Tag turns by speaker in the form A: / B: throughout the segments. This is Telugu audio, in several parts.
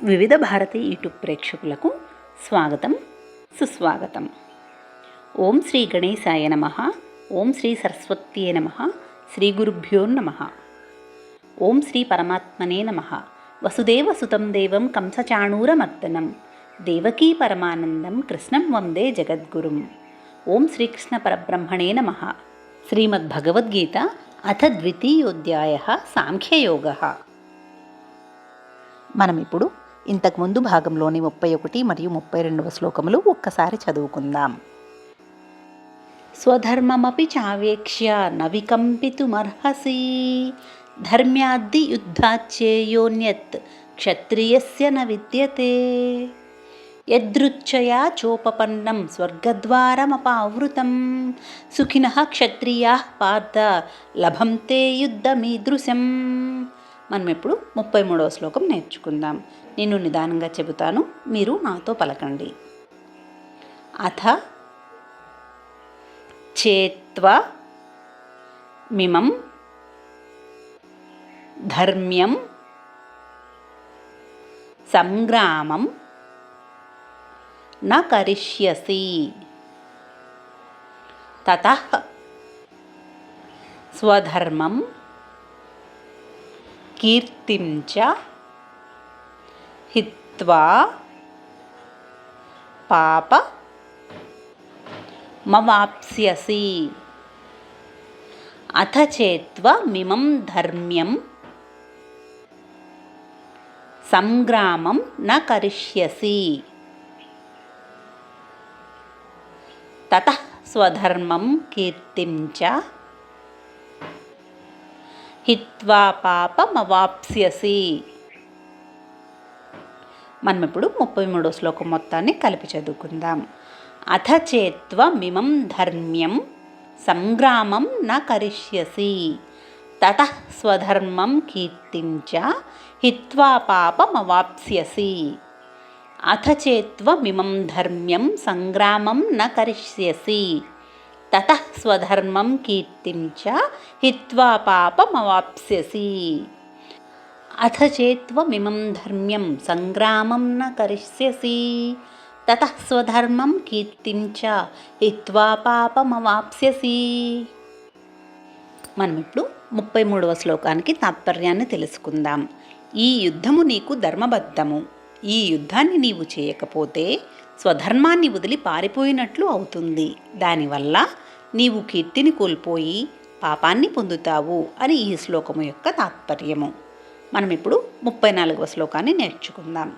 A: వివిధ భారతి యూట్యూబ్ ప్రేక్షకులకు స్వాగతం, సుస్వాగతం. ఓం శ్రీ గణేశాయ నమః. ఓం శ్రీ సరస్వత్యే నమః. శ్రీ గురుభ్యో నమః. ఓం శ్రీ పరమాత్మనే నమః. వసుదేవసుతం దేవం కంసచాణూరమర్దనం దేవకీ పరమానందం కృష్ణం వందే జగద్గురుం. ఓం శ్రీకృష్ణ పరబ్రహ్మణే నమః. శ్రీమద్భగవద్గీత అథ ద్వితీయోధ్యాయః సాంఖ్యయోగః. మనం ఇప్పుడు ఇంతకుముందు భాగంలోని 31 మరియు 32వ శ్లోకములు ఒక్కసారి చదువుకుందాం. స్వధర్మమపి చావేక్ష్య న వికంపితుమర్హసి ధర్మ్యాద్ది యుద్ధాచ్చేయోన్యత్ క్షత్రియస్య న విద్యతే యదృచ్ఛయా చోపపన్నం స్వర్గద్వారమపావృతం సుఖినః క్షత్రియాః పార్థ లభంతే యుద్ధమీదృశం. మనం ఇప్పుడు 33వ శ్లోకం నేర్చుకుందాం. నేను నిదానంగా చెబుతాను, మీరు నాతో పలకండి. అథ చేత్వా మిమం ధర్మ్యం సంగ్రామం న కరిష్యసి తతః స్వధర్మం కీర్తిం చ హిత్వా పాపమవాప్స్యసి. అథ చేత్వమిమం ధర్మ్యం సంగ్రామం న కరిష్యసి తతః స్వధర్మం కీర్తిం చ హిత్వా పాపమవాప్స్యసి. మనం ఇప్పుడు 33వ శ్లోకం మొత్తాన్ని కలిపి చదువుకుందాం. అథ చేత్వమిమం ధర్మ్యం సంగ్రామం న కరిష్యసి తతః స్వధర్మం కీర్తిం చ హిత్వా పాపమవాప్స్యసి. అథ చేత్వమిమం ధర్మ్యం సంగ్రామం న కరిష్యసి తతః స్వధర్మం కీర్తిం చ హిత్వా పాపమవాప్స్యసి. అథ చేత్వమిమం ధర్మ్యం సంగ్రామం న కరిష్యసి తతః స్వధర్మం కీర్తిం చ హిత్వా పాపమవాప్స్యసి. మనం ఇప్పుడు 33వ శ్లోకానికి తాత్పర్యాన్ని తెలుసుకుందాం. ఈ యుద్ధము నీకు ధర్మబద్ధము. ఈ యుద్ధాన్ని నీవు చేయకపోతే స్వధర్మాన్ని వదిలి పారిపోయినట్లు అవుతుంది. దానివల్ల నీవు కీర్తిని కోల్పోయి పాపాన్ని పొందుతావు అని ఈ శ్లోకము యొక్క తాత్పర్యము. మనం ఇప్పుడు 34వ శ్లోకాన్ని నేర్చుకుందాం.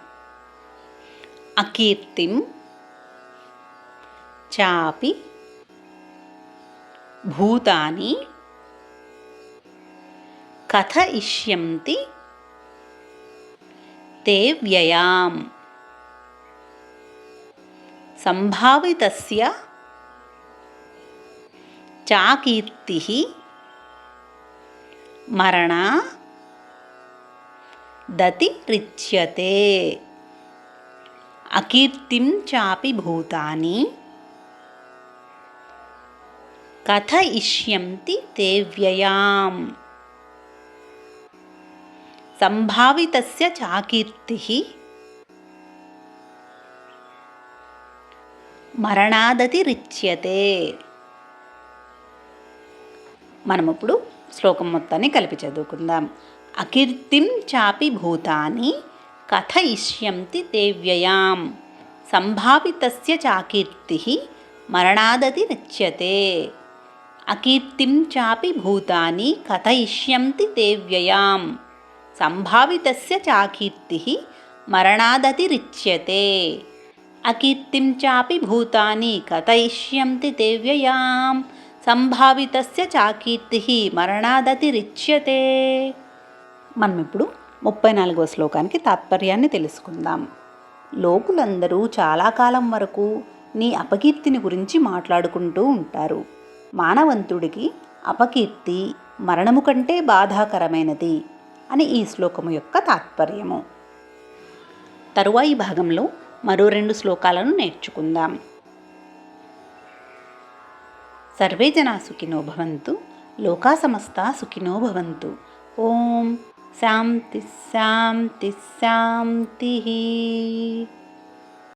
A: అకీర్తిం చాపి భూతాని కథయిష్యంతి తే వ్యయాం సంభావితస్య చాకీర్తిః మరణాదతిరిచ్యతే. అకీర్తిం చాపి భూతాని కథయిష్యంతి తే వ్యయాం సంభావితస్య చాకీర్తిః మరణాదతిరిచ్యతే. మనం ఇప్పుడు శ్లోకం మొత్తాన్ని కలిపి చదువుకుందాం. అకీర్తిం చాపి భూతాని కథయిష్యంతి తే వ్యయాం సంభావితస్య చాకీర్తిః మరణాదతిరిచ్యతే. అకీర్తిం చాపి భూతాని కథయిష్యంతి తే వ్యయాం సంభావితస్య చాకీర్తిః మరణాదతిరిచ్యతే. అకీర్తిం చాపి భూతాని కథయిష్యంతి తే వ్యయాం సంభావితస్య చాకీర్తిః మరణాదతిరిచ్యతే. మనం ఇప్పుడు 34వ శ్లోకానికి తాత్పర్యాన్ని తెలుసుకుందాం. లోకులందరూ చాలా కాలం వరకు నీ అపకీర్తిని గురించి మాట్లాడుకుంటూ ఉంటారు. మానవంతుడికి అపకీర్తి మరణము కంటే బాధాకరమైనది అని ఈ శ్లోకము యొక్క తాత్పర్యము. తరువాయి భాగంలో మరో 2 శ్లోకాలను నేర్చుకుందాం. సర్వే జనా సుఖినో భవంతు, లోకా సమస్తా సుఖినో భవంతు. ఓం శాంతి శాంతి శాంతి.